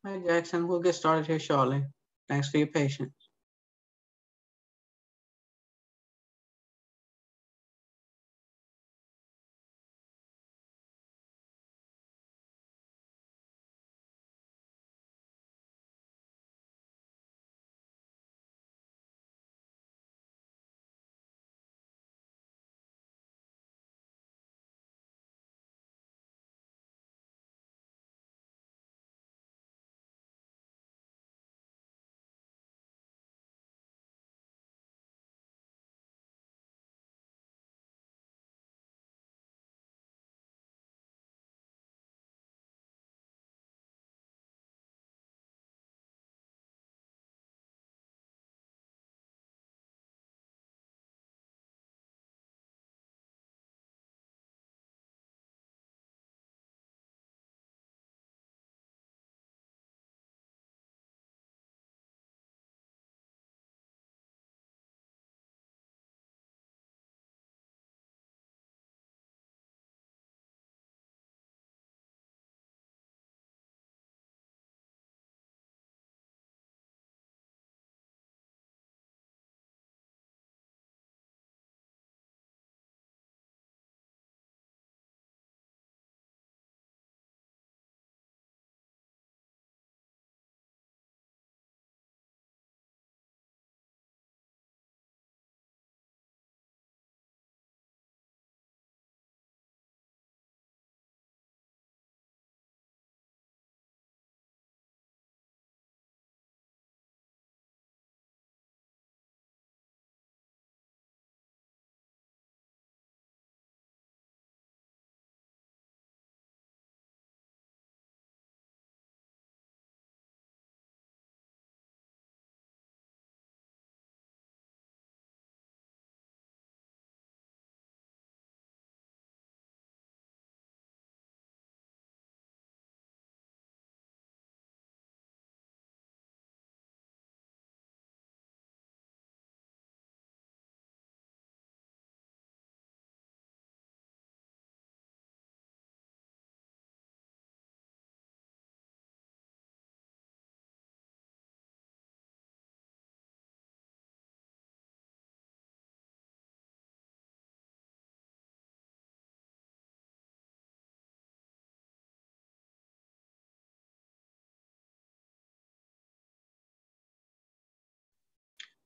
Hi, Jackson. We'll get started here shortly. Thanks for your patience.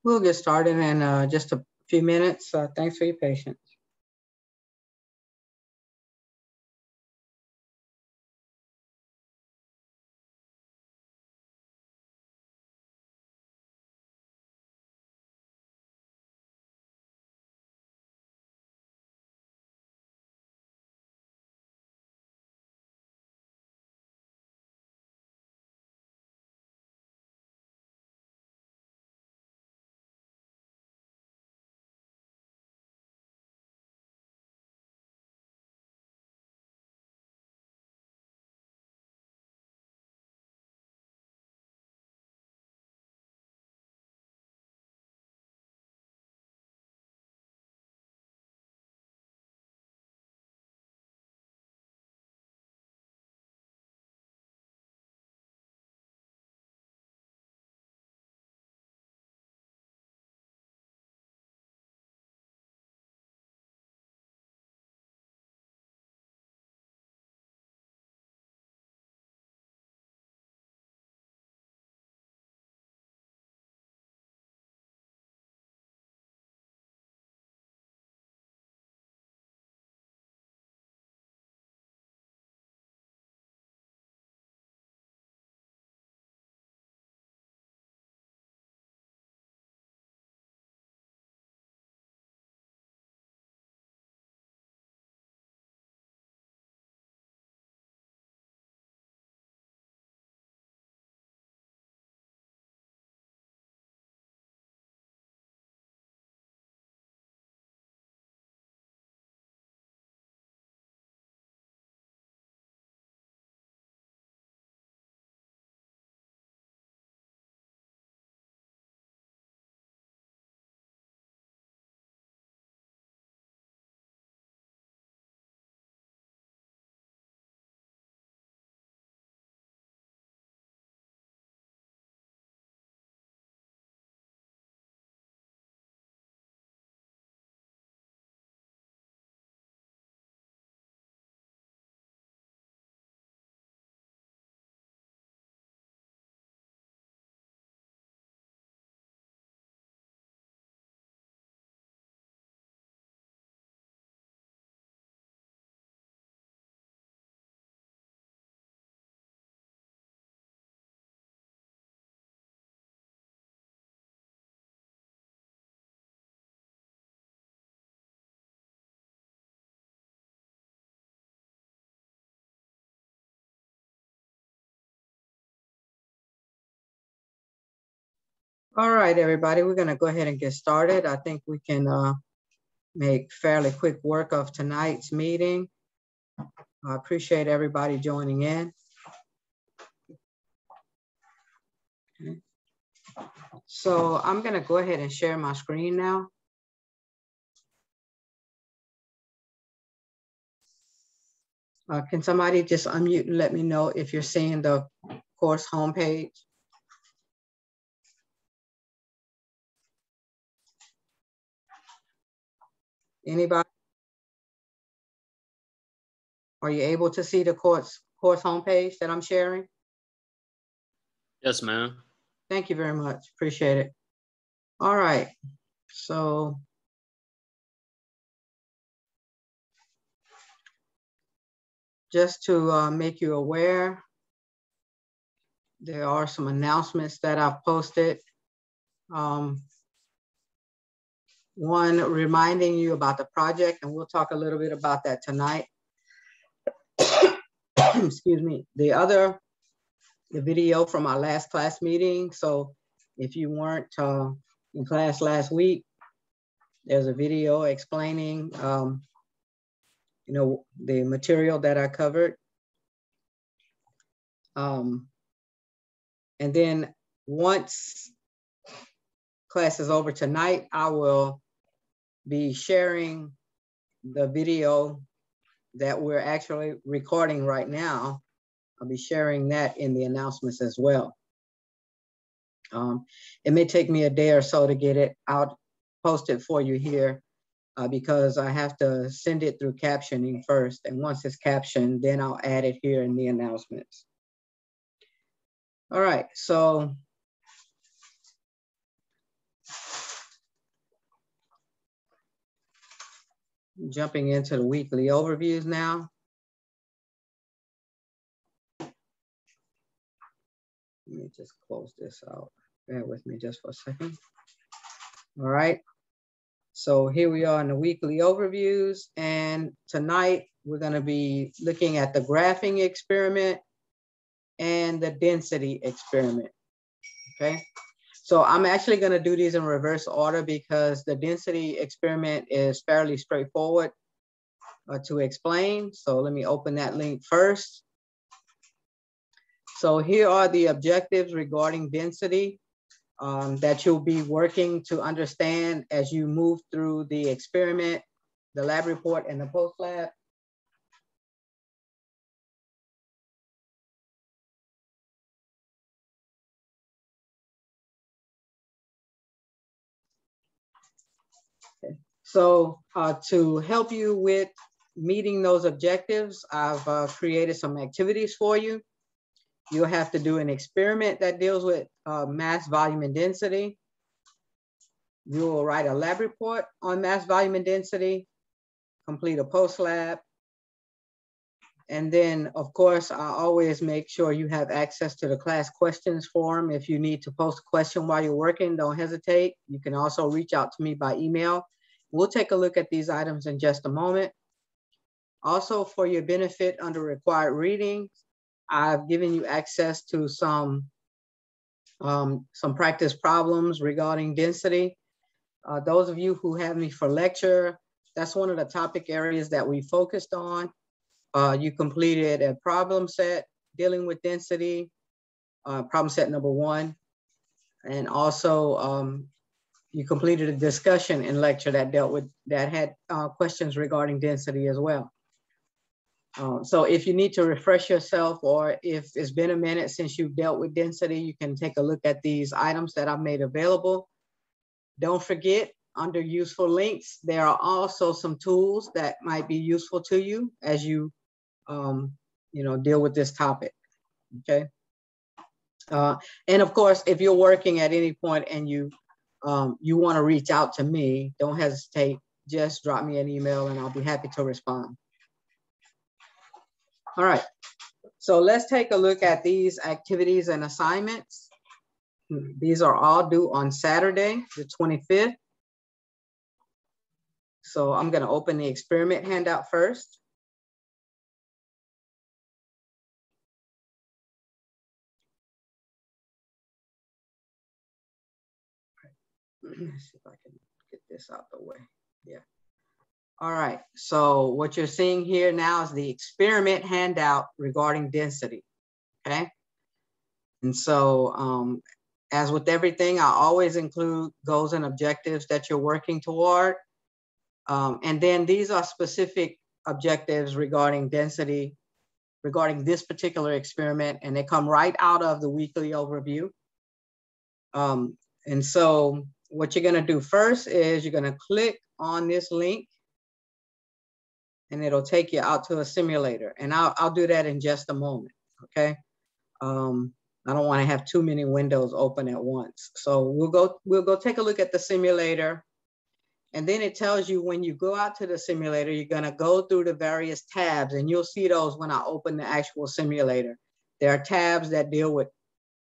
We'll get started in just a few minutes. Thanks for your patience. All right, everybody, we're gonna go ahead and get started. I think we can make fairly quick work of tonight's meeting. I appreciate everybody joining in. Okay. So I'm gonna go ahead and share my screen now. Can somebody just unmute and let me know if you're seeing the course homepage? Anybody? Are you able to see the course homepage that I'm sharing? Yes, ma'am. Thank you very much. Appreciate it. All right. So just to make you aware, there are some announcements that I've posted. One, reminding you about the project, and we'll talk a little bit about that tonight. Excuse me. The other, the video from our last class meeting. So if you weren't in class last week, there's a video explaining, you know, the material that I covered. And then once class is over tonight, I will be sharing the video that we're actually recording right now. I'll be sharing that in the announcements as well. It may take me a day or so to get it out, posted for you here, because I have to send it through captioning first. And once it's captioned, then I'll add it here in the announcements. All right, so jumping into the weekly overviews now. Let me just close this out. Bear with me just for a second. All right. So here we are in the weekly overviews. And tonight we're going to be looking at the graphing experiment and the density experiment. Okay. So I'm actually going to do these in reverse order because the density experiment is fairly straightforward to explain. So let me open that link first. So here are the objectives regarding density that you'll be working to understand as you move through the experiment, the lab report, and the post-lab. Okay. So to help you with meeting those objectives, I've created some activities for you. You'll have to do an experiment that deals with mass, volume, and density. You will write a lab report on mass, volume, and density, complete a post-lab. And then, of course, I always make sure you have access to the class questions form. If you need to post a question while you're working, don't hesitate. You can also reach out to me by email. We'll take a look at these items in just a moment. Also, for your benefit under required readings, I've given you access to some practice problems regarding density. Those of you who have me for lecture, that's one of the topic areas that we focused on. You completed a problem set dealing with density, problem set number 1. And also you completed a discussion in lecture that had questions regarding density as well. So if you need to refresh yourself, or if it's been a minute since you've dealt with density, you can take a look at these items that I've made available. Don't forget, under useful links, there are also some tools that might be useful to you as you deal with this topic, okay? And of course, if you're working at any point and you want to reach out to me, don't hesitate, just drop me an email and I'll be happy to respond. All right, so let's take a look at these activities and assignments. These are all due on Saturday, the 25th. So I'm going to open the experiment handout first. Let's see if I can get this out the way. Yeah. All right. So what you're seeing here now is the experiment handout regarding density. Okay. And so as with everything, I always include goals and objectives that you're working toward. And then these are specific objectives regarding density, regarding this particular experiment, and they come right out of the weekly overview. And so what you're gonna do first is you're gonna click on this link and it'll take you out to a simulator. And I'll do that in just a moment, okay? I don't wanna have too many windows open at once. So we'll go take a look at the simulator. And then it tells you when you go out to the simulator, you're gonna go through the various tabs, and you'll see those when I open the actual simulator. There are tabs that deal with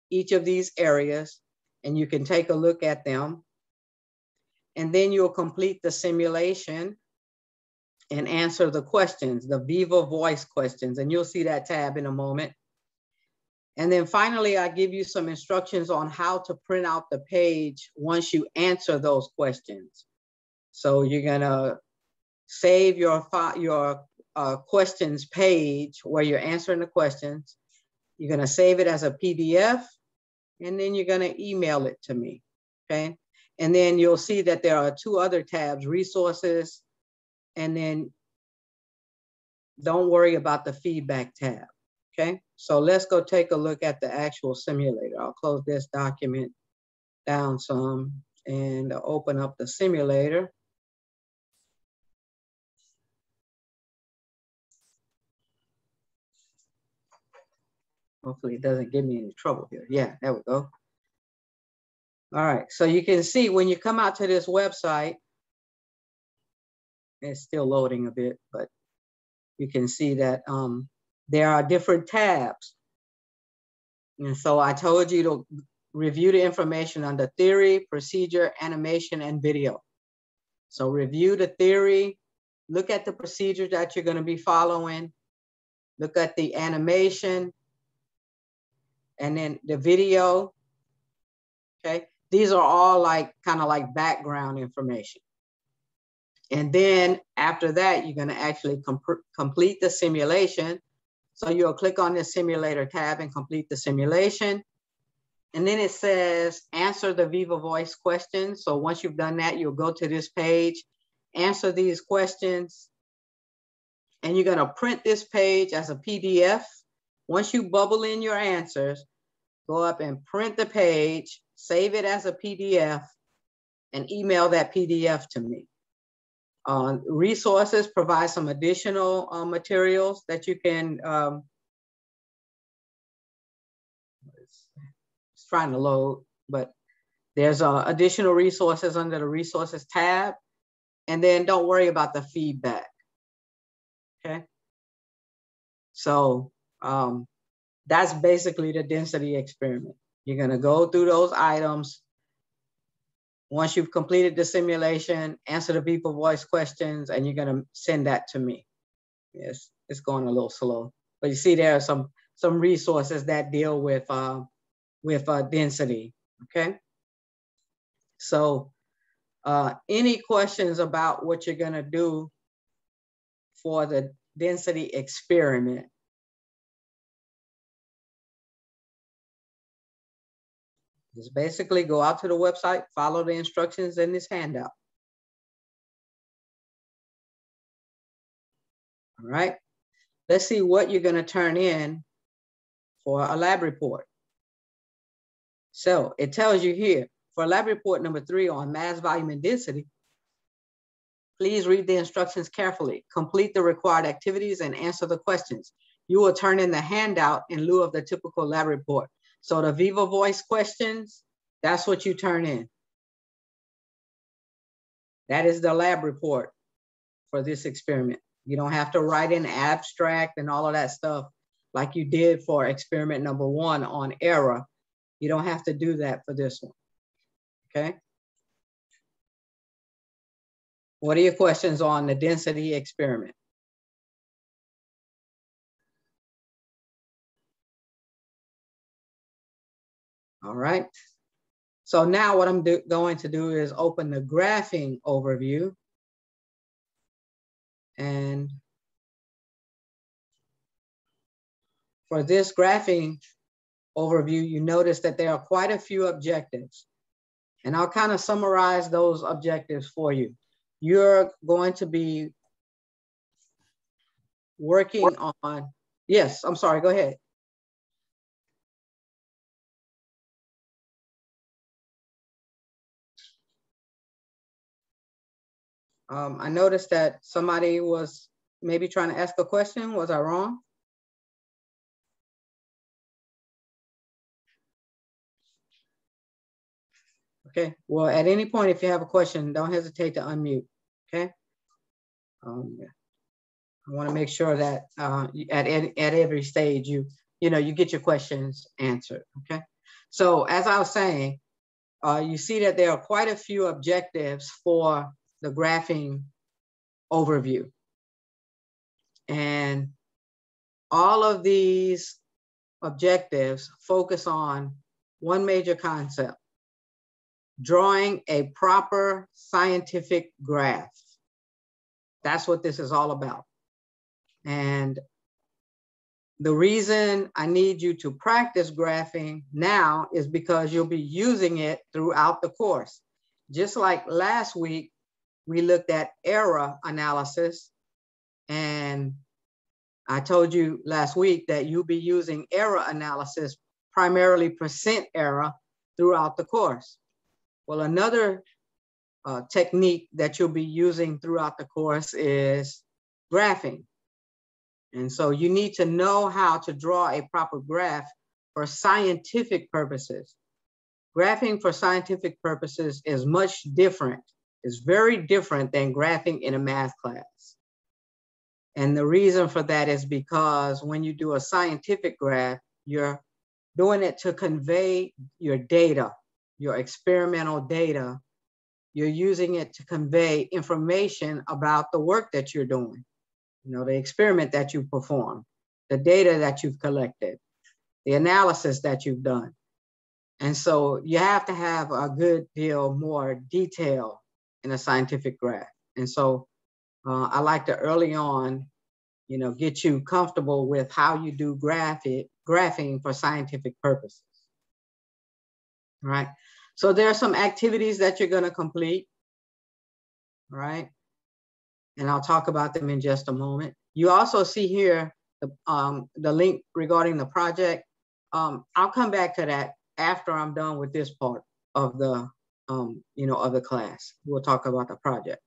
each of these areas, and you can take a look at them. And then you'll complete the simulation and answer the questions, the Viva Voice questions, and you'll see that tab in a moment. And then finally, I give you some instructions on how to print out the page once you answer those questions. So you're gonna save your questions page where you're answering the questions. You're gonna save it as a PDF, and then you're gonna email it to me, okay? And then you'll see that there are two other tabs, resources, and then don't worry about the feedback tab, okay? So let's go take a look at the actual simulator. I'll close this document down some and open up the simulator. Hopefully it doesn't give me any trouble here. Yeah, there we go. All right, so you can see when you come out to this website, it's still loading a bit, but you can see that there are different tabs. And so I told you to review the information under theory, procedure, animation, and video. So review the theory, look at the procedures that you're gonna be following, look at the animation, and then the video, okay? These are all like kind of like background information. And then after that, you're gonna actually complete the simulation. So you'll click on the simulator tab and complete the simulation. And then it says, answer the Viva Voice questions. So once you've done that, you'll go to this page, answer these questions, and you're gonna print this page as a PDF. Once you bubble in your answers, go up and print the page, save it as a PDF, and email that PDF to me. Resources provide some additional materials that you can, it's trying to load, but there's additional resources under the resources tab. And then don't worry about the feedback, okay? So that's basically the density experiment. You're gonna go through those items. Once you've completed the simulation, answer the Viva Voice questions, and you're gonna send that to me. Yes, it's going a little slow, but you see there are some resources that deal with density, okay? So any questions about what you're gonna do for the density experiment? Just basically go out to the website, follow the instructions in this handout. All right, let's see what you're gonna turn in for a lab report. So it tells you here, for lab report number 3 on mass volume and density, please read the instructions carefully, complete the required activities, and answer the questions. You will turn in the handout in lieu of the typical lab report. So the Viva Voice questions, that's what you turn in. That is the lab report for this experiment. You don't have to write an abstract and all of that stuff like you did for experiment number 1 on error. You don't have to do that for this one, okay? What are your questions on the density experiment? All right. So now what I'm going to do is open the graphing overview. And for this graphing overview, you notice that there are quite a few objectives. And I'll kind of summarize those objectives for you. You're going to be working on, yes, I'm sorry, go ahead. I noticed that somebody was maybe trying to ask a question. Was I wrong? Okay, well, at any point, if you have a question, don't hesitate to unmute, okay? I wanna make sure that at every stage, you get your questions answered, okay? So as I was saying, you see that there are quite a few objectives for the graphing overview. And all of these objectives focus on one major concept: drawing a proper scientific graph. That's what this is all about. And the reason I need you to practice graphing now is because you'll be using it throughout the course. Just like last week, we looked at error analysis, and I told you last week that you'll be using error analysis, primarily percent error, throughout the course. Well, another technique that you'll be using throughout the course is graphing. And so you need to know how to draw a proper graph for scientific purposes. Graphing for scientific purposes is much different. It's very different than graphing in a math class. And the reason for that is because when you do a scientific graph, you're doing it to convey your data, your experimental data. You're using it to convey information about the work that you're doing, the experiment that you performed, the data that you've collected, the analysis that you've done. And so you have to have a good deal more detail in a scientific graph. And so I like to early on, get you comfortable with how you do graphing for scientific purposes. All right. So there are some activities that you're going to complete. All right. And I'll talk about them in just a moment. You also see here the link regarding the project. I'll come back to that after I'm done with this part of the, of the class. We'll talk about the project.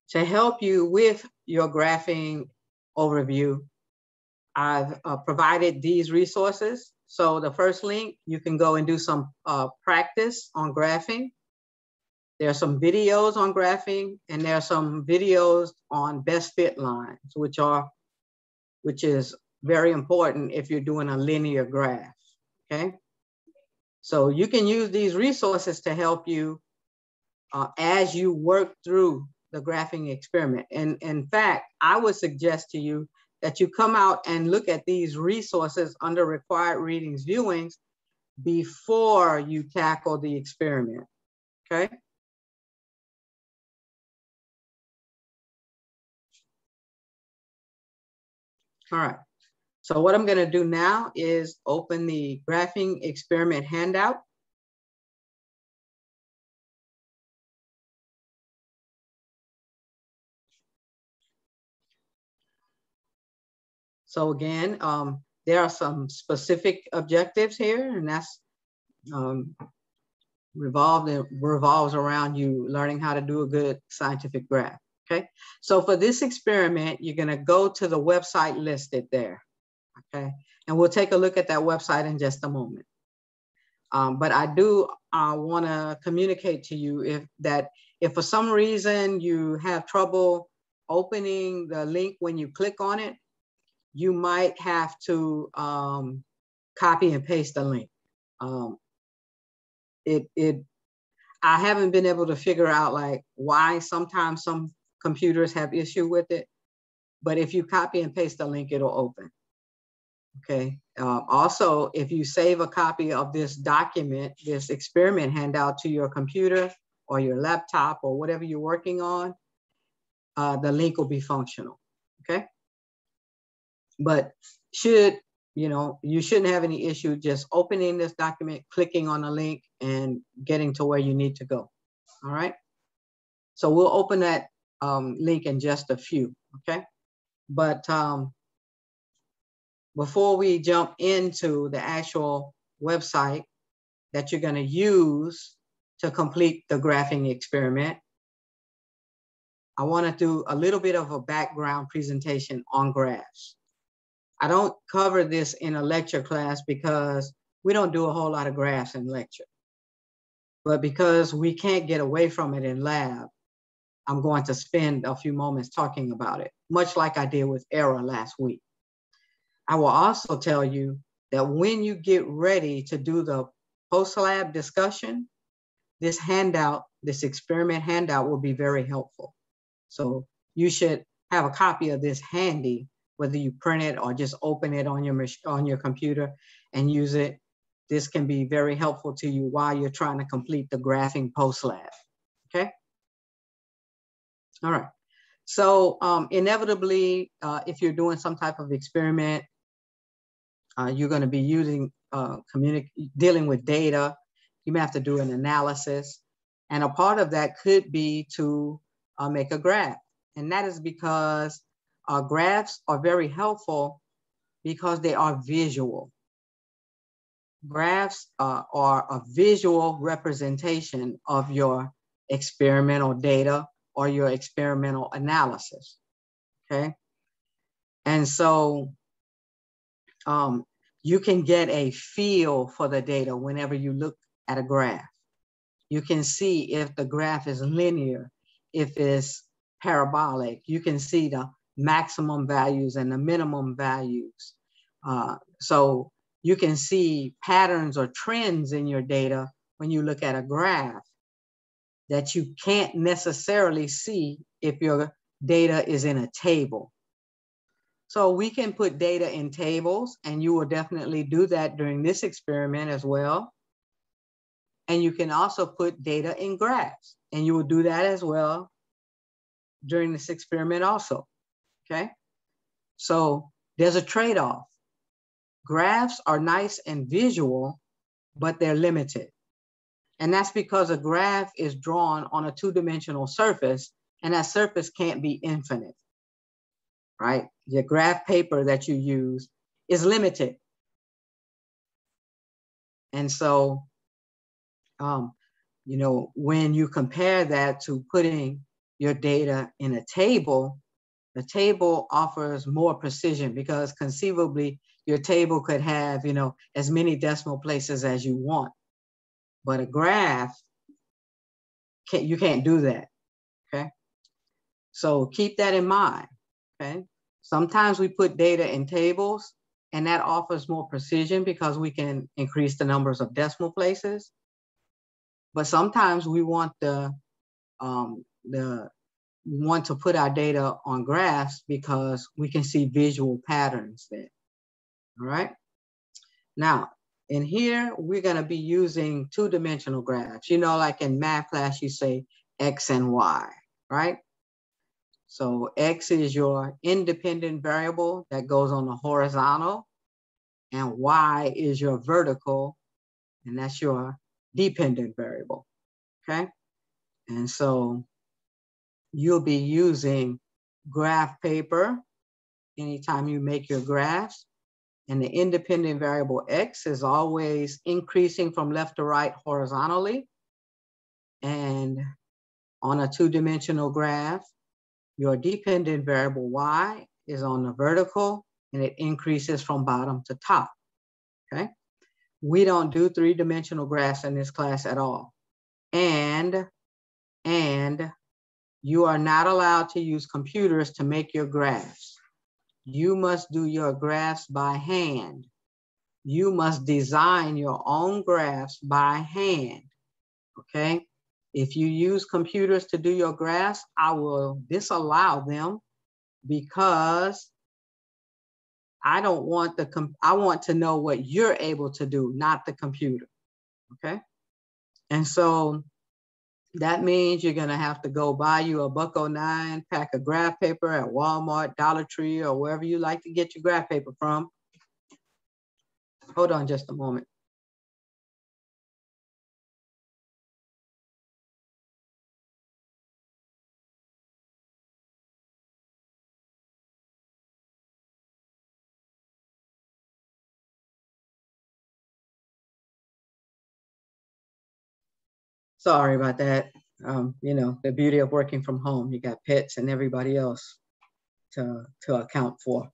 To help you with your graphing overview, I've provided these resources. So the first link, you can go and do some practice on graphing. There are some videos on graphing, and there are some videos on best fit lines, which is very important if you're doing a linear graph, okay? So you can use these resources to help you as you work through the graphing experiment. And in fact, I would suggest to you that you come out and look at these resources under required readings viewings before you tackle the experiment, okay? All right, so what I'm gonna do now is open the graphing experiment handout. So again, there are some specific objectives here, and that's revolves around you learning how to do a good scientific graph, okay? So for this experiment, you're gonna go to the website listed there, okay? And we'll take a look at that website in just a moment. But I do wanna communicate to you if for some reason you have trouble opening the link when you click on it, you might have to copy and paste the link. I haven't been able to figure out like why sometimes some computers have issue with it, but if you copy and paste the link, it'll open. Okay. Also, if you save a copy of this document, this experiment handout to your computer or your laptop or whatever you're working on, the link will be functional. Okay. But you shouldn't have any issue just opening this document, clicking on the link and getting to where you need to go. All right. So we'll open that link in just a few. Okay. But before we jump into the actual website that you're going to use to complete the graphing experiment, I want to do a little bit of a background presentation on graphs. I don't cover this in a lecture class because we don't do a whole lot of graphs in lecture. But because we can't get away from it in lab, I'm going to spend a few moments talking about it, much like I did with error last week. I will also tell you that when you get ready to do the post-lab discussion, this handout, this experiment handout will be very helpful. So you should have a copy of this handy, whether you print it or just open it on your computer and use it. This can be very helpful to you while you're trying to complete the graphing post-lab, okay? All right, so inevitably, if you're doing some type of experiment, you're gonna be using, dealing with data. You may have to do an analysis. And a part of that could be to make a graph. And that is because graphs are very helpful because they are visual. Graphs are a visual representation of your experimental data or your experimental analysis, okay? And so you can get a feel for the data whenever you look at a graph. You can see if the graph is linear, if it's parabolic. You can see the maximum values and the minimum values. So you can see patterns or trends in your data when you look at a graph that you can't necessarily see if your data is in a table. So we can put data in tables, and you will definitely do that during this experiment as well. And you can also put data in graphs, and you will do that as well during this experiment also, okay? So there's a trade-off. Graphs are nice and visual, but they're limited. And that's because a graph is drawn on a two-dimensional surface, and that surface can't be infinite, right? Your graph paper that you use is limited. And so, when you compare that to putting your data in a table, the table offers more precision because conceivably your table could have, as many decimal places as you want. But a graph, you can't do that, okay? So keep that in mind, okay? Sometimes we put data in tables and that offers more precision because we can increase the numbers of decimal places. But sometimes we want we want to put our data on graphs because we can see visual patterns there, all right? Now, in here, we're gonna be using two-dimensional graphs. Like in math class, you say X and Y, right? So X is your independent variable that goes on the horizontal, and Y is your vertical, and that's your dependent variable, okay? And so you'll be using graph paper anytime you make your graphs. And the independent variable X is always increasing from left to right horizontally. And on a two-dimensional graph, your dependent variable Y is on the vertical and it increases from bottom to top, okay? We don't do three-dimensional graphs in this class at all. And you are not allowed to use computers to make your graphs. You must do your graphs by hand. You must design your own graphs by hand, okay? If you use computers to do your graphs, I will disallow them because I don't want I want to know what you're able to do, not the computer, okay? And so that means you're gonna have to go buy you a $1.09 pack of graph paper at Walmart, Dollar Tree, or wherever you like to get your graph paper from. Hold on just a moment. Sorry about that. You know, the beauty of working from home, you got pets and everybody else to account for.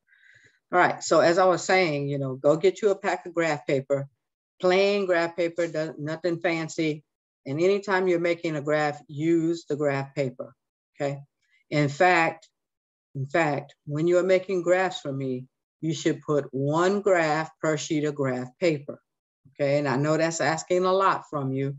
All right, so as I was saying, you know, go get you a pack of graph paper, plain graph paper, nothing fancy. And anytime you're making a graph, use the graph paper, okay? In fact, when you're making graphs for me, you should put one graph per sheet of graph paper, okay? And I know that's asking a lot from you.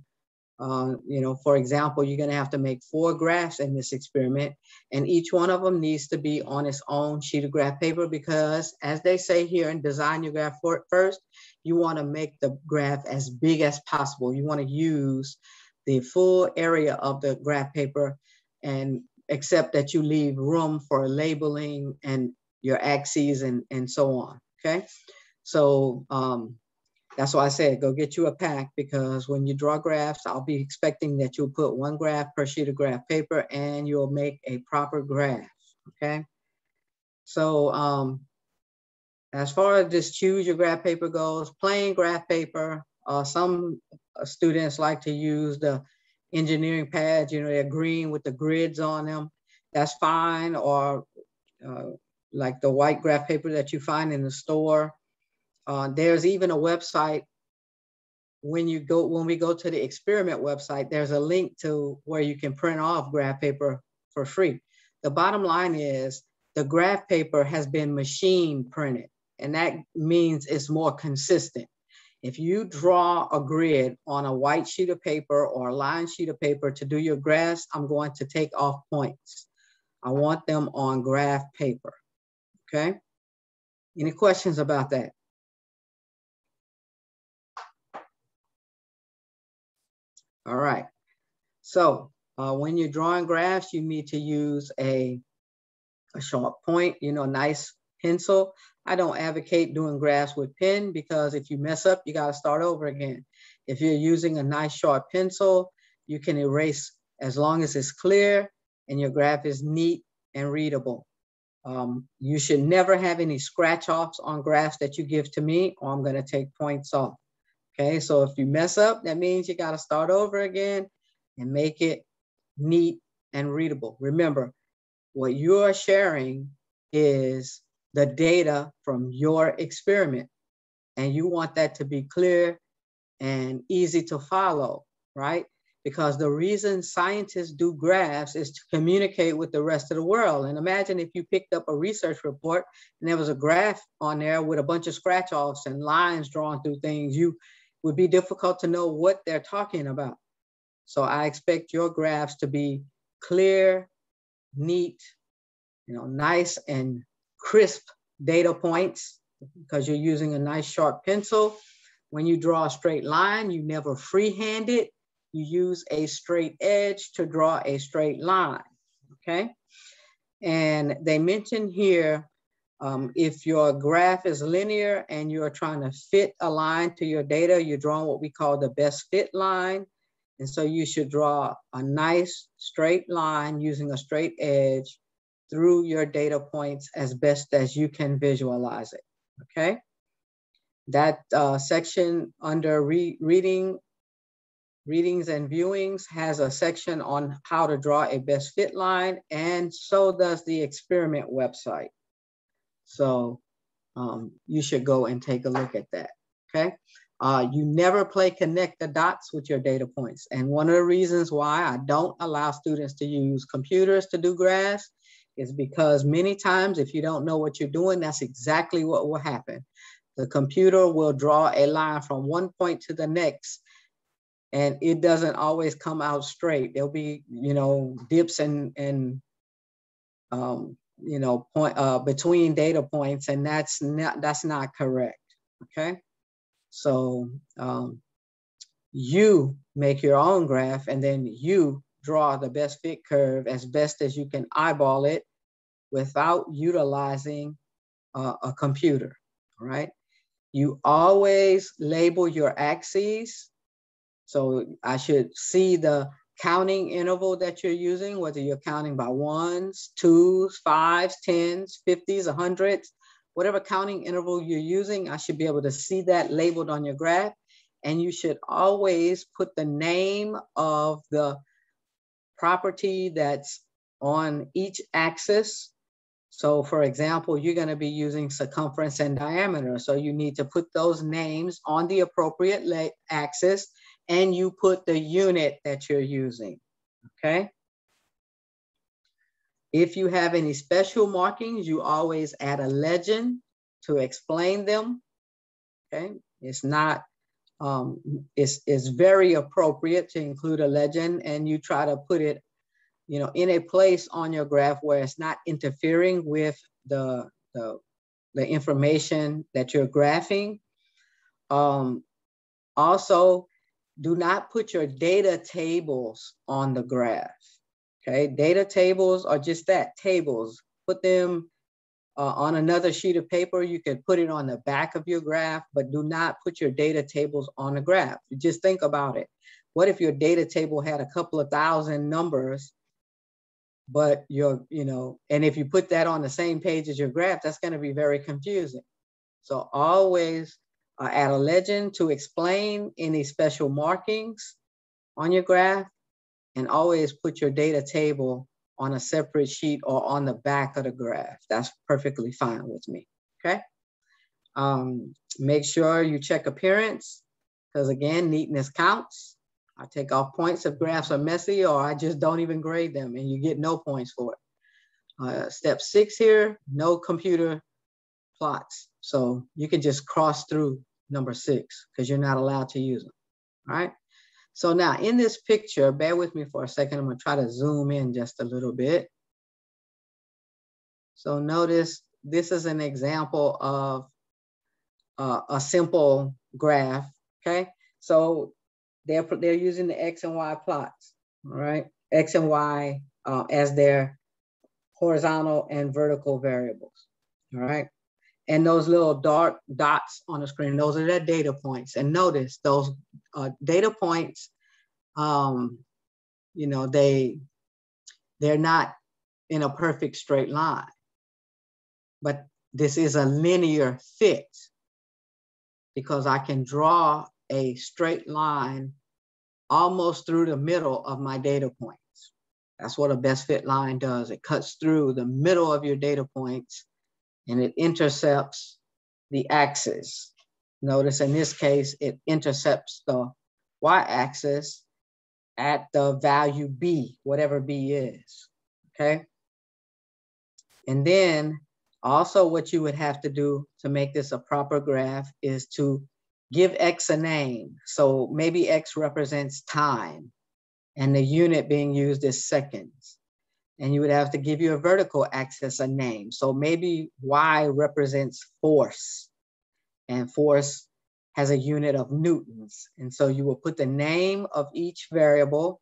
You know, for example, you're gonna have to make 4 graphs in this experiment, and each one of them needs to be on its own sheet of graph paper because, as they say here in Design Your Graph First, you wanna make the graph as big as possible. You wanna use the full area of the graph paper, and except that you leave room for labeling and your axes and so on, okay? So, that's why I said, go get you a pack, because when you draw graphs, I'll be expecting that you'll put 1 graph per sheet of graph paper and you'll make a proper graph, okay? So as far as this choose your graph paper goes, plain graph paper, some students like to use the engineering pads, you know, they're green with the grids on them. That's fine, or like the white graph paper that you find in the store. There's even a website. When we go to the experiment website, there's a link to where you can print off graph paper for free. The bottom line is the graph paper has been machine printed, and that means it's more consistent. If you draw a grid on a white sheet of paper or a lined sheet of paper to do your graphs, I'm going to take off points. I want them on graph paper, okay? Any questions about that? All right, so when you're drawing graphs, you need to use a sharp point, you know, nice pencil. I don't advocate doing graphs with pen because if you mess up, you gotta start over again. If you're using a nice sharp pencil, you can erase as long as it's clear and your graph is neat and readable. You should never have any scratch offs on graphs that you give to me, or I'm gonna take points off. Okay, so if you mess up, that means you got to start over again and make it neat and readable. Remember, what you're sharing is the data from your experiment, and you want that to be clear and easy to follow, right? Because the reason scientists do graphs is to communicate with the rest of the world. And imagine if you picked up a research report and there was a graph on there with a bunch of scratch offs and lines drawn through things, you would be difficult to know what they're talking about. So I expect your graphs to be clear, neat, you know, nice and crisp data points because you're using a nice sharp pencil. When you draw a straight line, you never freehand it. You use a straight edge to draw a straight line, okay? And they mentioned here, if your graph is linear and you're trying to fit a line to your data, you're drawing what we call the best fit line. And so you should draw a nice straight line using a straight edge through your data points as best as you can visualize it, okay? That section under readings and viewings has a section on how to draw a best fit line, and so does the experiment website. So you should go and take a look at that, okay? You never play connect the dots with your data points. And one of the reasons why I don't allow students to use computers to do graphs is because many times if you don't know what you're doing, that's exactly what will happen. The computer will draw a line from one point to the next, and it doesn't always come out straight. There'll be, you know, dips and between data points, and that's not correct. Okay, so you make your own graph, and then you draw the best fit curve as best as you can eyeball it without utilizing a computer. All right, you always label your axes. So I should see the counting interval that you're using, whether you're counting by ones, twos, fives, tens, 50s, 100s, whatever counting interval you're using, I should be able to see that labeled on your graph. And you should always put the name of the property that's on each axis. So for example, you're going to be using circumference and diameter. So you need to put those names on the appropriate axis, and you put the unit that you're using, okay? If you have any special markings, you always add a legend to explain them, okay? It's not, it's very appropriate to include a legend, and you try to put it, in a place on your graph where it's not interfering with the information that you're graphing. Also, do not put your data tables on the graph, okay? Data tables are just that, tables. Put them on another sheet of paper. You can put it on the back of your graph, but do not put your data tables on the graph. Just think about it. What if your data table had a couple of thousand numbers, but and if you put that on the same page as your graph, that's going to be very confusing. So always add a legend to explain any special markings on your graph, and always put your data table on a separate sheet or on the back of the graph. That's perfectly fine with me, okay? Make sure you check appearance, because again, neatness counts. I take off points if graphs are messy, or I just don't even grade them, and you get no points for it. Step 6 here, no computer plots. So you can just cross through number 6 because you're not allowed to use them, all right? So now in this picture, bear with me for a second. I'm gonna try to zoom in just a little bit. So notice this is an example of a simple graph, okay? So they're using the X and Y plots, all right? X and Y as their horizontal and vertical variables, all right? And those little dark dots on the screen, those are their data points. And notice those data points, they're not in a perfect straight line, but this is a linear fit because I can draw a straight line almost through the middle of my data points. That's what a best fit line does. It cuts through the middle of your data points and it intercepts the axis. Notice in this case, it intercepts the y-axis at the value B, whatever B is, okay? And then also what you would have to do to make this a proper graph is to give X a name. So maybe X represents time and the unit being used is seconds. And you would have to give your vertical axis a name. So maybe Y represents force, and force has a unit of newtons. And so you will put the name of each variable,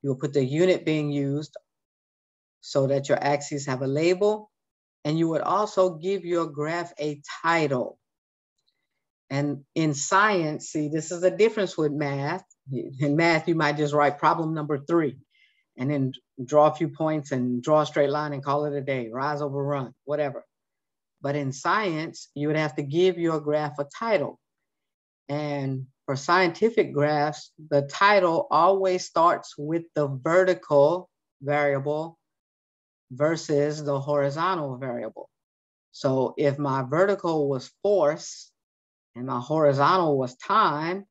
you will put the unit being used so that your axes have a label, and you would also give your graph a title. And in science, see, this is the difference with math. In math, you might just write problem number 3 and then draw a few points and draw a straight line and call it a day, rise over run, whatever. But in science, you would have to give your graph a title. And for scientific graphs, the title always starts with the vertical variable versus the horizontal variable. So if my vertical was force and my horizontal was time,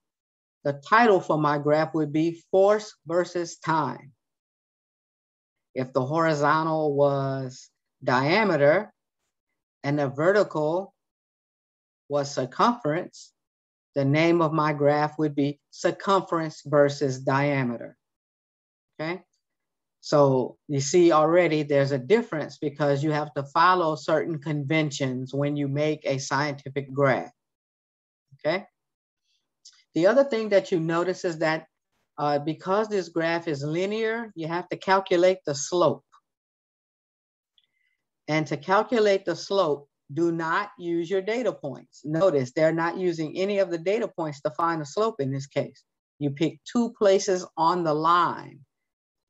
the title for my graph would be force versus time. If the horizontal was diameter and the vertical was circumference, the name of my graph would be circumference versus diameter, okay? So you see already there's a difference because you have to follow certain conventions when you make a scientific graph, okay? The other thing that you notice is that because this graph is linear, you have to calculate the slope. And to calculate the slope, do not use your data points. Notice they're not using any of the data points to find the slope in this case. You pick 2 places on the line,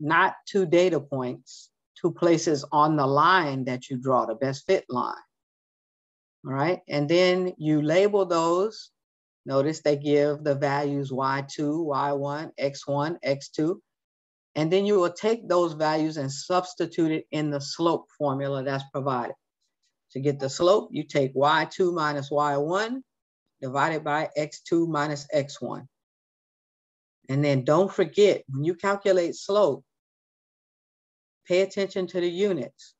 not 2 data points, 2 places on the line that you draw, the best fit line. All right, and then you label those. Notice they give the values y2, y1, x1, x2. And then you will take those values and substitute it in the slope formula that's provided. To get the slope, you take y2 minus y1 divided by x2 minus x1. And then don't forget, when you calculate slope, pay attention to the units.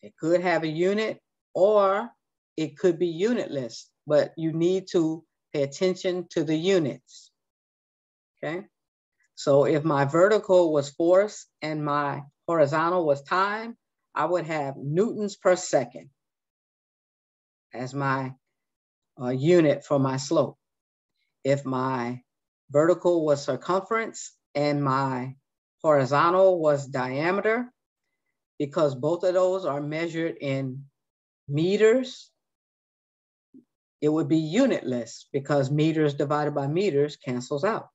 It could have a unit or it could be unitless, but you need to pay attention to the units, okay? So if my vertical was force and my horizontal was time, I would have newtons per second as my unit for my slope. If my vertical was circumference and my horizontal was diameter, because both of those are measured in meters, it would be unitless because meters divided by meters cancels out.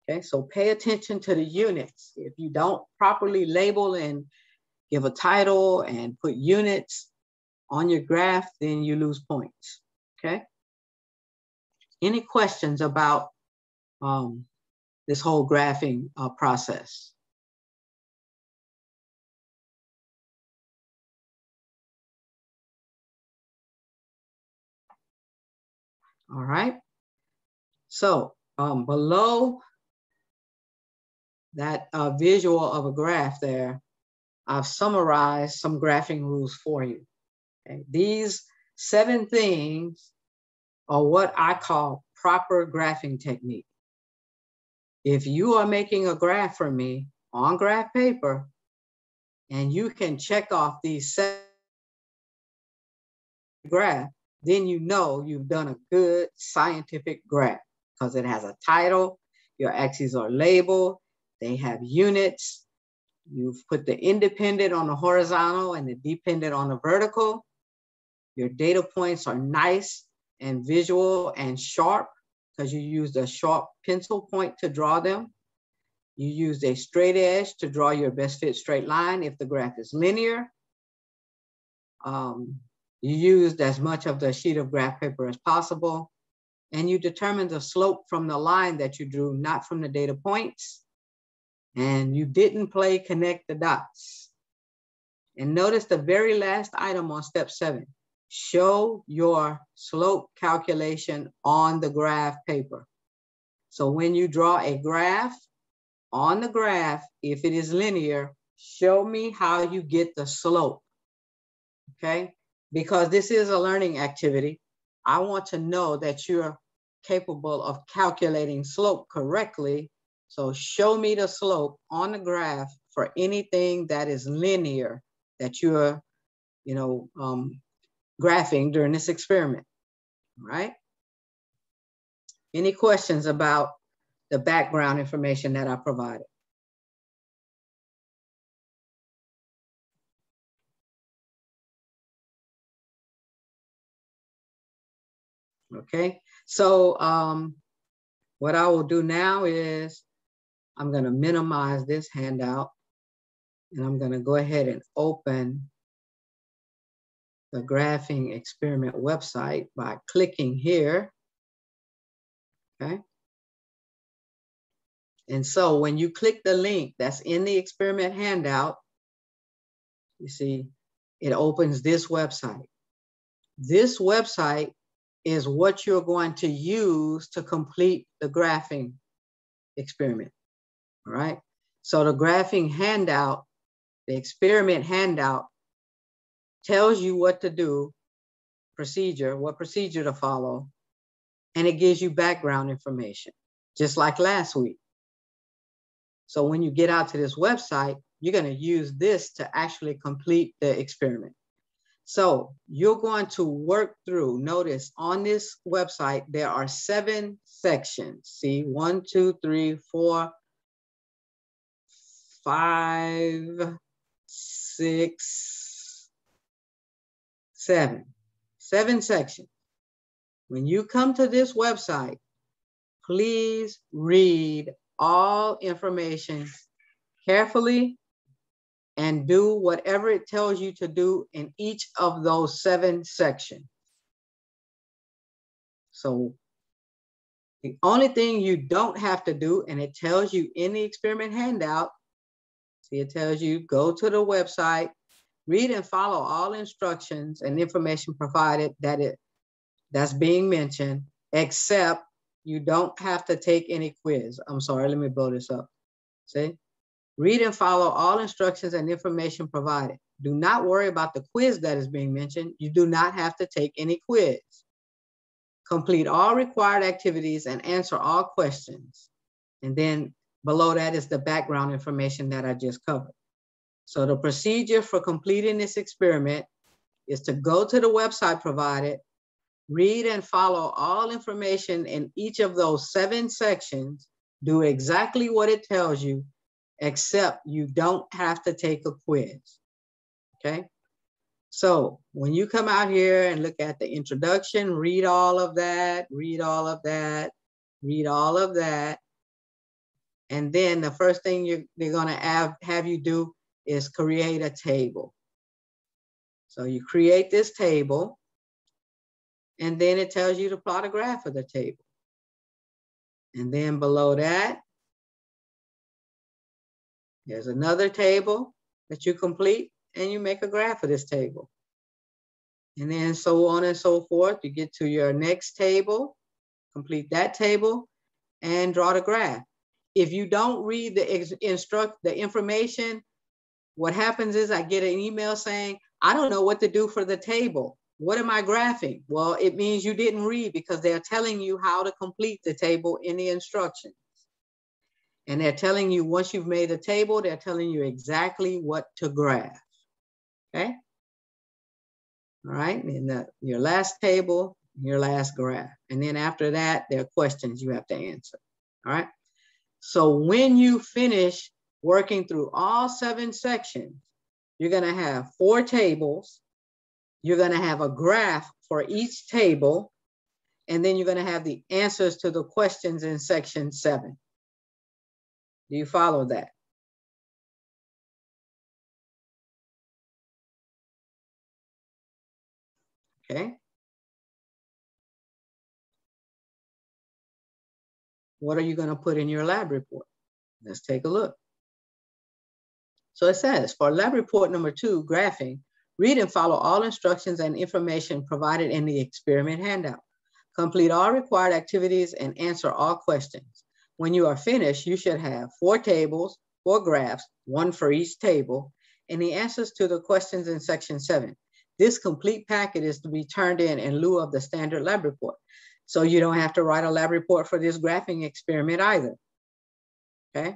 Okay, so pay attention to the units. If you don't properly label and give a title and put units on your graph, then you lose points, okay? Any questions about this whole graphing process? All right, so below that visual of a graph there, I've summarized some graphing rules for you. Okay? These 7 things are what I call proper graphing technique. If you are making a graph for me on graph paper and you can check off these 7 graphs, then you know you've done a good scientific graph because it has a title, your axes are labeled, they have units, you've put the independent on the horizontal and the dependent on the vertical. Your data points are nice and visual and sharp because you used a sharp pencil point to draw them. You used a straight edge to draw your best fit straight line if the graph is linear. You used as much of the sheet of graph paper as possible. And you determined the slope from the line that you drew, not from the data points. And you didn't play connect the dots. And notice the very last item on step 7. Show your slope calculation on the graph paper. So when you draw a graph, on the graph, if it is linear, show me how you get the slope, okay? Because this is a learning activity. I want to know that you're capable of calculating slope correctly. So show me the slope on the graph for anything that is linear that you're, graphing during this experiment, right? Any questions about the background information that I provided? Okay, so what I will do now is I'm going to minimize this handout and I'm going to go ahead and open the graphing experiment website by clicking here. Okay. And so when you click the link that's in the experiment handout, you see it opens this website. This website is what you're going to use to complete the graphing experiment, all right? So the graphing handout, the experiment handout tells you what to do, what procedure to follow, and it gives you background information, just like last week. So when you get out to this website, you're going to use this to actually complete the experiment. So you're going to work through, notice on this website, there are 7 sections. See, 1, 2, 3, 4, 5, 6, 7. 7 sections. When you come to this website, please read all information carefully and do whatever it tells you to do in each of those 7 sections. So the only thing you don't have to do, and it tells you in the experiment handout, see, it tells you go to the website, read and follow all instructions and information provided that's being mentioned, except you don't have to take any quiz. I'm sorry, let me blow this up. See? Read and follow all instructions and information provided. Do not worry about the quiz that is being mentioned. You do not have to take any quiz. Complete all required activities and answer all questions. And then below that is the background information that I just covered. So the procedure for completing this experiment is to go to the website provided, read and follow all information in each of those 7 sections, do exactly what it tells you, except you don't have to take a quiz, okay? So when you come out here and look at the introduction, read all of that, read all of that, read all of that. And then the first thing they're gonna have you do is create a table. So you create this table, and then it tells you to plot a graph of the table. And then below that, there's another table that you complete, and you make a graph of this table. And then so on and so forth. You get to your next table, complete that table, and draw the graph. If you don't read the information, what happens is I get an email saying, I don't know what to do for the table. What am I graphing? Well, it means you didn't read, because they're telling you how to complete the table in the instructions. And they're telling you, once you've made a table, they're telling you exactly what to graph, okay? All right, and your last table, your last graph. And then after that, there are questions you have to answer, all right? So when you finish working through all 7 sections, you're gonna have 4 tables, you're gonna have a graph for each table, and then you're gonna have the answers to the questions in section 7. Do you follow that? Okay. What are you gonna put in your lab report? Let's take a look. So it says, for lab report number 2, graphing, read and follow all instructions and information provided in the experiment handout. Complete all required activities and answer all questions. When you are finished, you should have 4 tables, 4 graphs, 1 for each table, and the answers to the questions in section 7. This complete packet is to be turned in lieu of the standard lab report. So you don't have to write a lab report for this graphing experiment either, okay?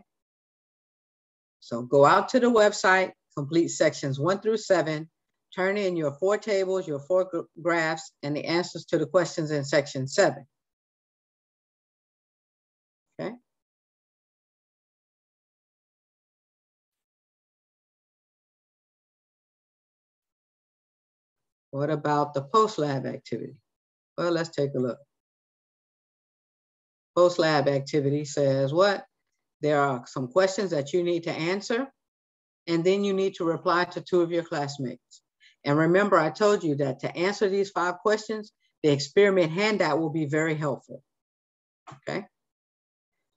So go out to the website, complete sections 1 through 7, turn in your 4 tables, your 4 graphs, and the answers to the questions in section 7. Okay. What about the post-lab activity? Well, let's take a look. Post-lab activity says what? There are some questions that you need to answer, and then you need to reply to 2 of your classmates. And remember, I told you that to answer these 5 questions, the experiment handout will be very helpful, okay?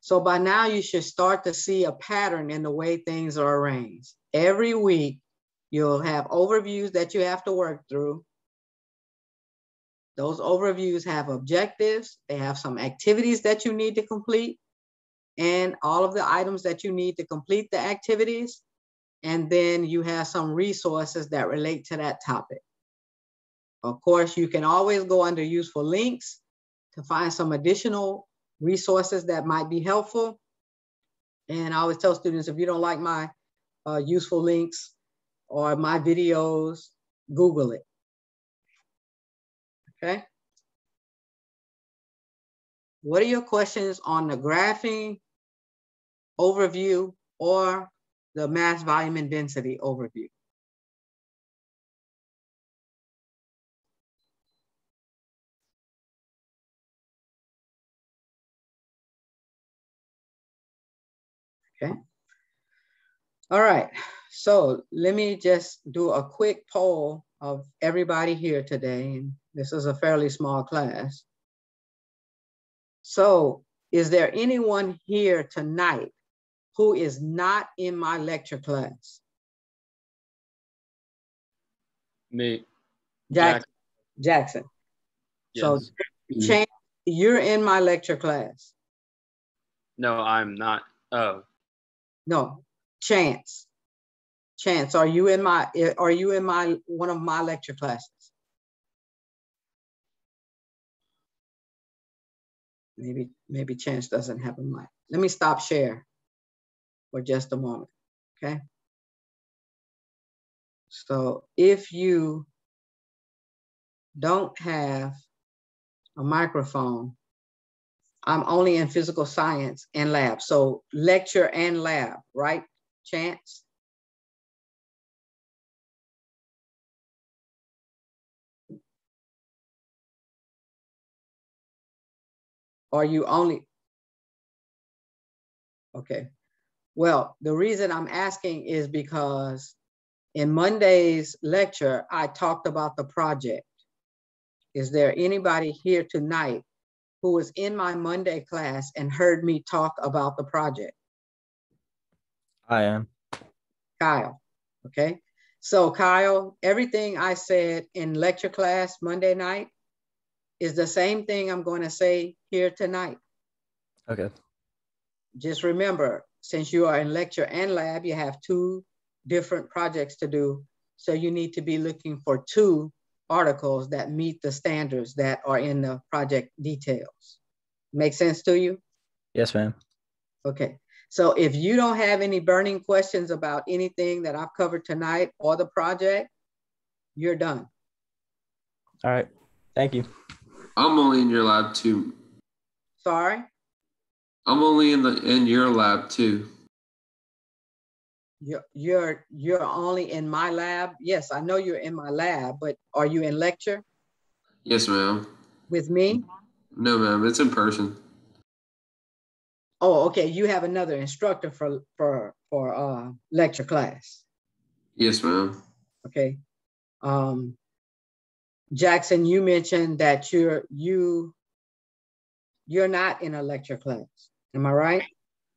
So by now you should start to see a pattern in the way things are arranged. Every week, you'll have overviews that you have to work through. Those overviews have objectives. They have some activities that you need to complete, and all of the items that you need to complete the activities. And then you have some resources that relate to that topic. Of course, you can always go under useful links to find some additional resources that might be helpful. And I always tell students, if you don't like my useful links or my videos, Google it. Okay. What are your questions on the graphing overview or the mass volume and density overview? Okay. All right. So let me just do a quick poll of everybody here today. This is a fairly small class. So is there anyone here tonight who is not in my lecture class? Me. Jackson. Yes. So Chance, you're in my lecture class. No, I'm not. Oh. No, Chance. Chance, are you in my one of my lecture classes? Maybe Chance doesn't have a mic. Let me stop share for just a moment, okay? So if you don't have a microphone, I'm only in physical science and lab. So lecture and lab, right, Chance? Are you only, okay. Well, the reason I'm asking is because in Monday's lecture, I talked about the project. Is there anybody here tonight who was in my Monday class and heard me talk about the project? I am. Kyle, okay? So Kyle, everything I said in lecture class Monday night is the same thing I'm going to say here tonight. Okay. Just remember, since you are in lecture and lab, you have two different projects to do. So you need to be looking for two articles that meet the standards that are in the project details. Make sense to you? Yes, ma'am. Okay. So if you don't have any burning questions about anything that I've covered tonight or the project, you're done. All right. Thank you. I'm only in your lab too. Sorry? I'm only in your lab too. You're only in my lab? Yes, I know you're in my lab, but are you in lecture? Yes, ma'am. With me? No, ma'am. It's in person. Oh, okay. You have another instructor for lecture class. Yes, ma'am. Okay. Jackson, you mentioned that you're not in a lecture class. Am I right?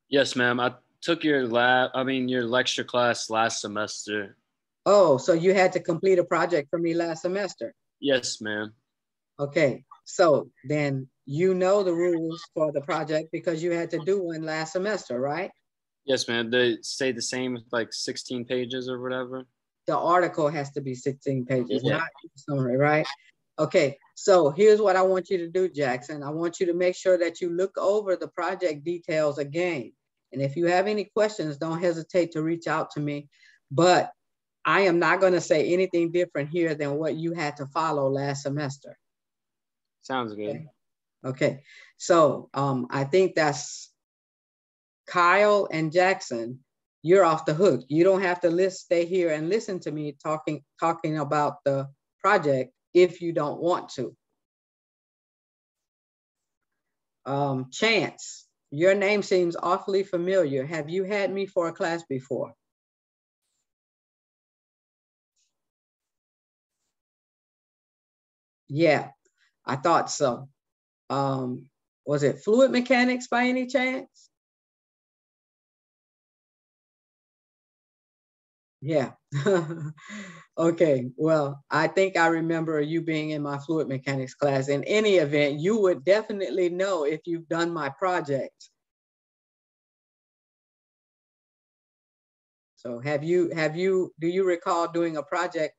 Yes, ma'am. I took your lecture class last semester. Oh, so you had to complete a project for me last semester. Yes, ma'am. Okay. So then you know the rules for the project because you had to do one last semester, right? Yes, ma'am. They stay the same, like 16 pages or whatever. The article has to be 16 pages, Yeah. not summary, right? Okay, so here's what I want you to do, Jackson. I want you to make sure that you look over the project details again. And if you have any questions, don't hesitate to reach out to me. But I am not going to say anything different here than what you had to follow last semester. Sounds good. Okay, okay. So I think that's Kyle and Jackson. You're off the hook. You don't have to stay here and listen to me talking about the project if you don't want to. Chance, your name seems awfully familiar. Have you had me for a class before? Yeah, I thought so. Was it fluid mechanics by any chance? Yeah. Okay. Well, I think I remember you being in my fluid mechanics class. In any event, you would definitely know if you've done my project. So do you recall doing a project?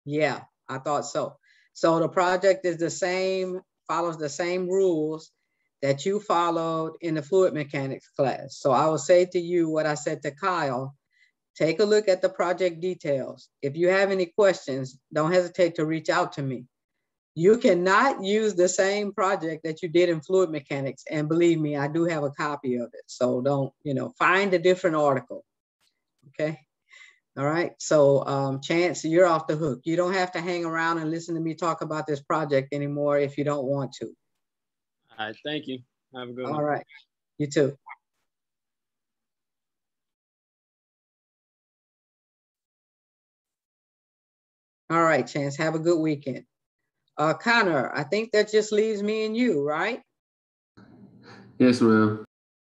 Yeah, I thought so. So the project is the same, follows the same rules that you followed in the fluid mechanics class. So I will say to you what I said to Kyle. take a look at the project details. If you have any questions, don't hesitate to reach out to me. You cannot use the same project that you did in fluid mechanics. And believe me, I do have a copy of it. So don't, find a different article, okay? All right, so Chance, you're off the hook. You don't have to hang around and listen to me talk about this project anymore if you don't want to. All right, thank you. Have a good one. All right, you too. All right, Chance, have a good weekend. Connor, I think that just leaves me and you, right? Yes, ma'am.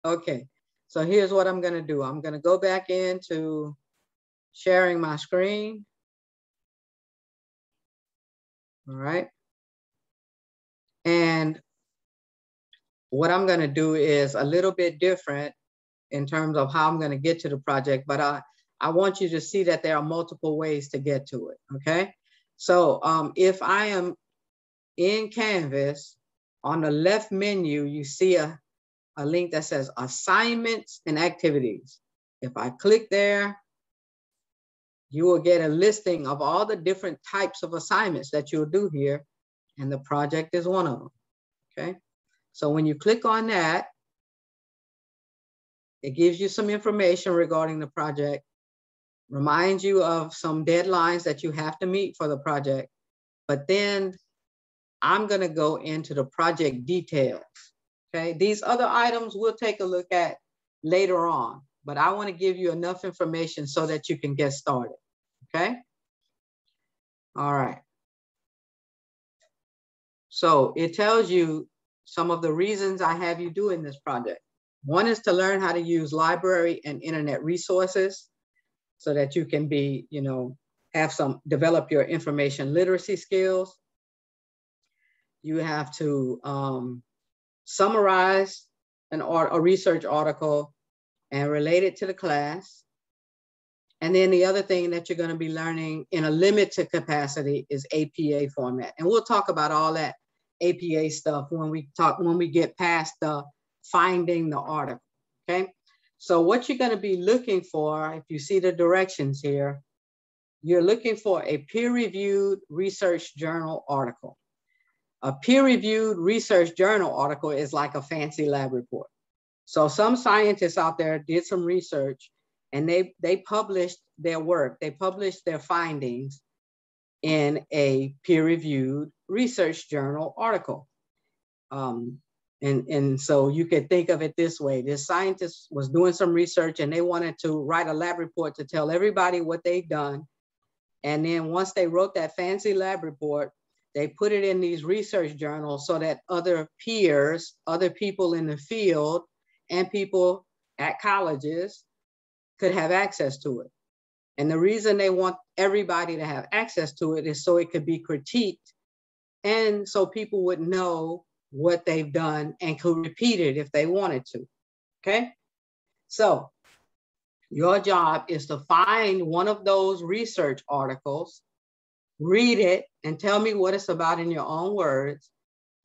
Okay, so here's what I'm gonna do. I'm gonna go back into sharing my screen. All right. And what I'm gonna do is a little bit different in terms of how I'm gonna get to the project, but I want you to see that there are multiple ways to get to it, okay? So if I am in Canvas, on the left menu, you see a link that says assignments and activities. If I click there, you will get a listing of all the different types of assignments that you'll do here, and the project is one of them, okay? So when you click on that, it gives you some information regarding the project, reminds you of some deadlines that you have to meet for the project, but then I'm gonna go into the project details, okay? These other items we'll take a look at later on, but I wanna give you enough information so that you can get started, okay? All right. So it tells you some of the reasons I have you doing this project. One is to learn how to use library and internet resources so that you can be, develop your information literacy skills. You have to summarize a research article and relate it to the class. And then the other thing that you're going to be learning in a limited capacity is APA format. And we'll talk about all that APA stuff when we get past the finding the article, okay? So what you're going to be looking for, if you see the directions here, you're looking for a peer-reviewed research journal article. A peer-reviewed research journal article is like a fancy lab report. So some scientists out there did some research and they published their work, they published their findings in a peer-reviewed research journal article. And so you could think of it this way. This scientist was doing some research and they wanted to write a lab report to tell everybody what they've done. And then once they wrote that fancy lab report, they put it in these research journals so that other peers, other people in the field and people at colleges could have access to it. And the reason they want everybody to have access to it is so it could be critiqued and so people would know what they've done and could repeat it if they wanted to, okay? So your job is to find one of those research articles, read it, and tell me what it's about in your own words.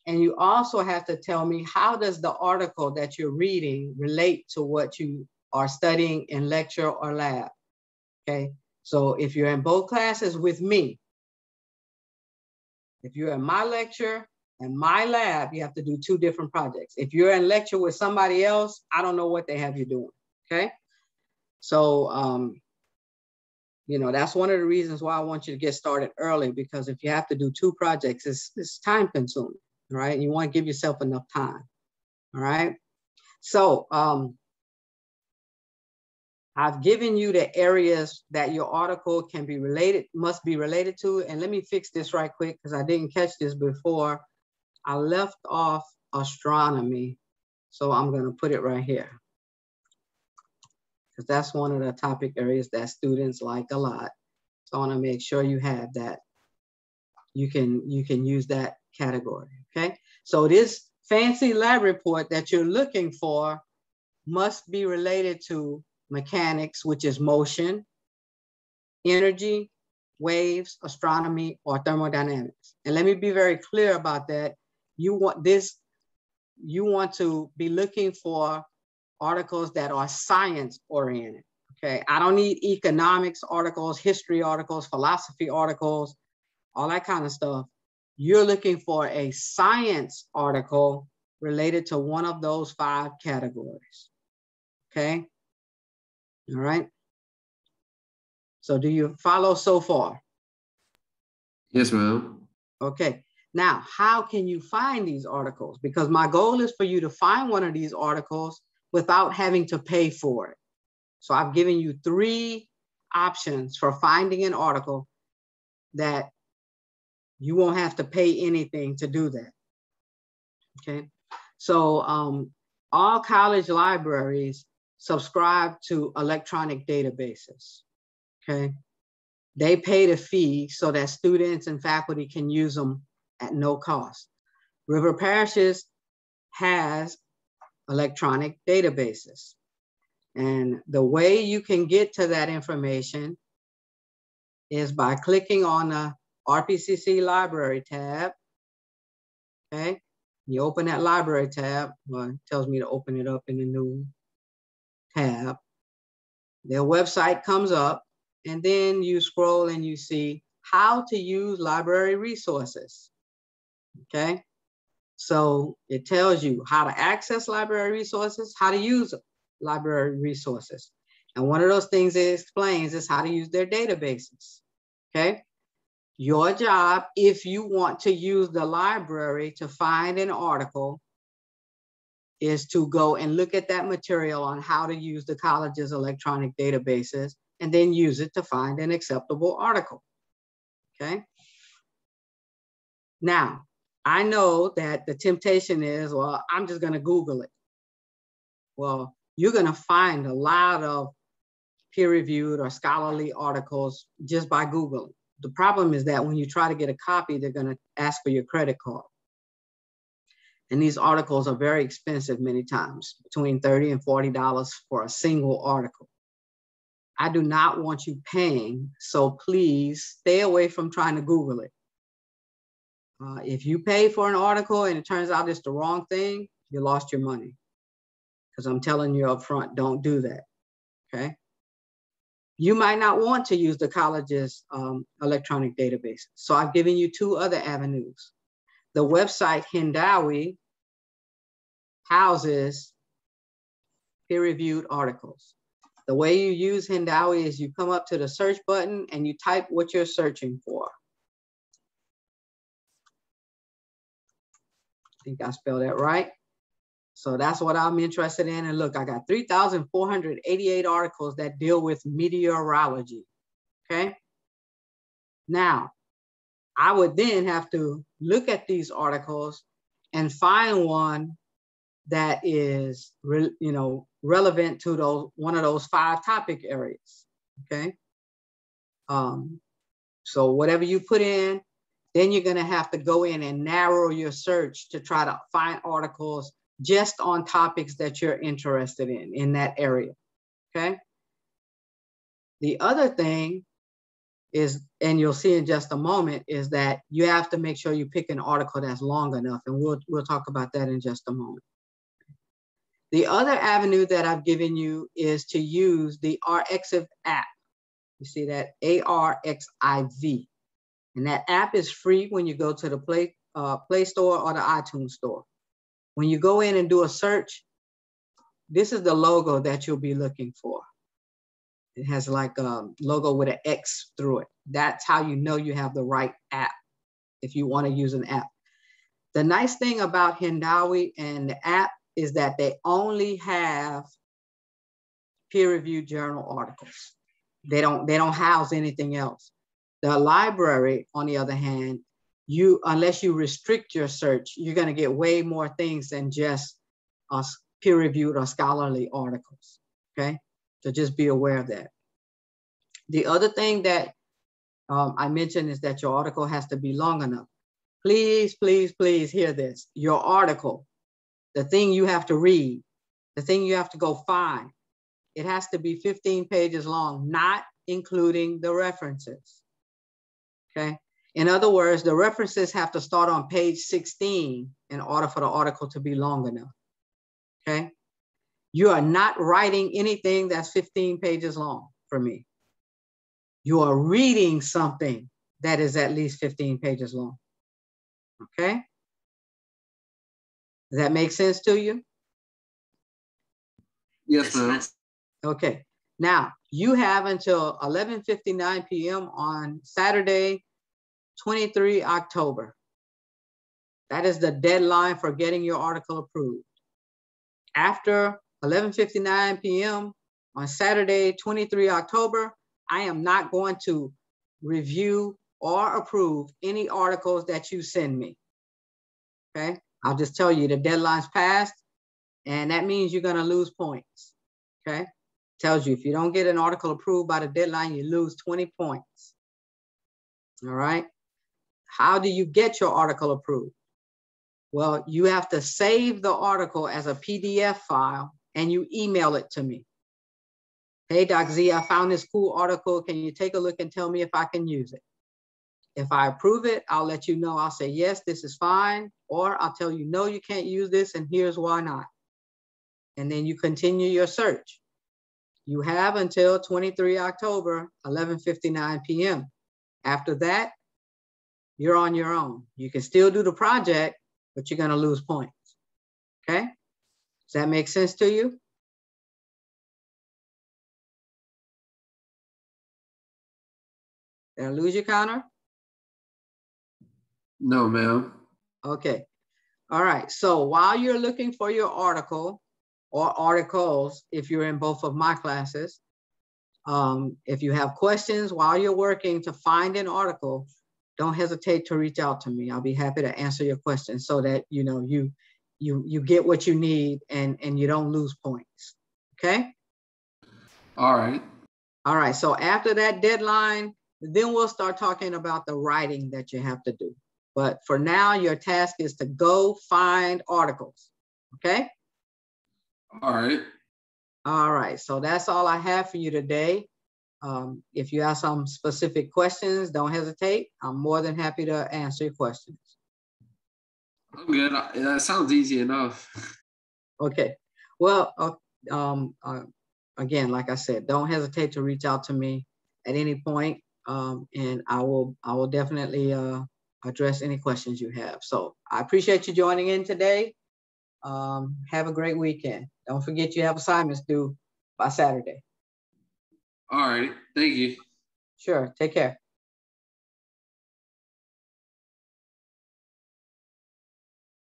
And you also have to tell me, how does the article that you're reading relate to what you are studying in lecture or lab, okay? So if you're in both classes with me, if you're in my lecture and my lab, you have to do two different projects. If you're in lecture with somebody else, I don't know what they have you doing, okay? So, that's one of the reasons why I want you to get started early, because if you have to do two projects, it's time consuming, right? You want to give yourself enough time, all right? So I've given you the areas that your article must be related to. And let me fix this right quick because I didn't catch this before. I left off astronomy. So I'm going to put it right here, because that's one of the topic areas that students like a lot. So I want to make sure you have that. You can use that category, okay? So this fancy lab report that you're looking for must be related to mechanics, which is motion, energy, waves, astronomy, or thermodynamics. And let me be very clear about that. You want to be looking for articles that are science oriented, Okay, I don't need economics articles, history articles, philosophy articles, all that kind of stuff. You're looking for a science article related to one of those 5 categories. Okay, all right. So do you follow so far? Yes, ma'am. Okay, now how can you find these articles? Because my goal is for you to find one of these articles without having to pay for it. So I've given you 3 options for finding an article that you won't have to pay anything to do that. Okay, so all college libraries subscribe to electronic databases. Okay, they pay the fee so that students and faculty can use them at no cost. River Parishes has electronic databases. And the way you can get to that information is by clicking on the RPCC library tab. Okay, you open that library tab. Well, it tells me to open it up in a new tab. Their website comes up, and then you scroll and you see how to use library resources. Okay, so it tells you how to access library resources, how to use library resources. And one of those things it explains is how to use their databases. Okay, your job, if you want to use the library to find an article, is to go and look at that material on how to use the college's electronic databases and then use it to find an acceptable article. Okay. Now, I know that the temptation is, well, I'm just going to Google it. Well, you're going to find a lot of peer-reviewed or scholarly articles just by Googling. The problem is that when you try to get a copy, they're going to ask for your credit card. And these articles are very expensive many times, between $30 and $40 for a single article. I do not want you paying, so please stay away from trying to Google it. If you pay for an article and it turns out it's the wrong thing, you lost your money. Because I'm telling you up front, don't do that, okay? You might not want to use the college's electronic database. So I've given you 2 other avenues. The website Hindawi houses peer-reviewed articles. The way you use Hindawi is you come up to the search button and you type what you're searching for. I think I spelled that right. So that's what I'm interested in. And look, I got 3,488 articles that deal with meteorology, okay? Now, I would then have to look at these articles and find one that is, relevant to one of those 5 topic areas, okay? So whatever you put in, then you're gonna have to go in and narrow your search to try to find articles just on topics that you're interested in that area, okay? The other thing is, and you'll see in just a moment, is that you have to make sure you pick an article that's long enough, and we'll talk about that in just a moment. The other avenue that I've given you is to use the RXiv app. You see that, ARXIV. And that app is free when you go to the Play Store or the iTunes Store. When you go in and do a search, this is the logo that you'll be looking for. It has like a logo with an X through it. That's how you know you have the right app if you want to use an app. The nice thing about Hindawi and the app is that they only have peer-reviewed journal articles. They don't house anything else. The library, on the other hand, unless you restrict your search, you're going to get way more things than just peer-reviewed or scholarly articles, okay? So just be aware of that. The other thing that I mentioned is that your article has to be long enough. Please, please, please hear this. Your article, the thing you have to read, the thing you have to go find, it has to be 15 pages long, not including the references, okay? In other words, the references have to start on page 16 in order for the article to be long enough, okay? You are not writing anything that's 15 pages long for me. You are reading something that is at least 15 pages long. Okay? Does that make sense to you? Yes, ma'am. Okay. Now, you have until 11:59 p.m. on Saturday, 23 October. That is the deadline for getting your article approved. After 11:59 p.m. on Saturday, 23 October, I am not going to review or approve any articles that you send me. Okay? I'll just tell you the deadline's passed, and that means you're going to lose points. Okay? Tells you if you don't get an article approved by the deadline, you lose 20 points. All right? How do you get your article approved? Well, you have to save the article as a PDF file and you email it to me. Hey, Doc Z, I found this cool article. Can you take a look and tell me if I can use it? If I approve it, I'll let you know. I'll say, yes, this is fine. Or I'll tell you, no, you can't use this and here's why not. And then you continue your search. You have until 23 October, 11:59 p.m. After that, you're on your own. You can still do the project, but you're going to lose points. Okay? Does that make sense to you? Did I lose your counter? No, ma'am. Okay. All right. So while you're looking for your article or articles, if you're in both of my classes, if you have questions while you're working to find an article, don't hesitate to reach out to me. I'll be happy to answer your questions so that you know you get what you need and you don't lose points. Okay? All right. All right. So after that deadline, then we'll start talking about the writing that you have to do. But for now, your task is to go find articles. Okay? All right. All right. So that's all I have for you today. If you have some specific questions, don't hesitate. I'm more than happy to answer your questions. I'm good. That sounds easy enough. Okay. Well, again, like I said, don't hesitate to reach out to me at any point, and I will definitely address any questions you have. So I appreciate you joining in today. Have a great weekend. Don't forget you have assignments due by Saturday. All right. Thank you. Sure. Take care.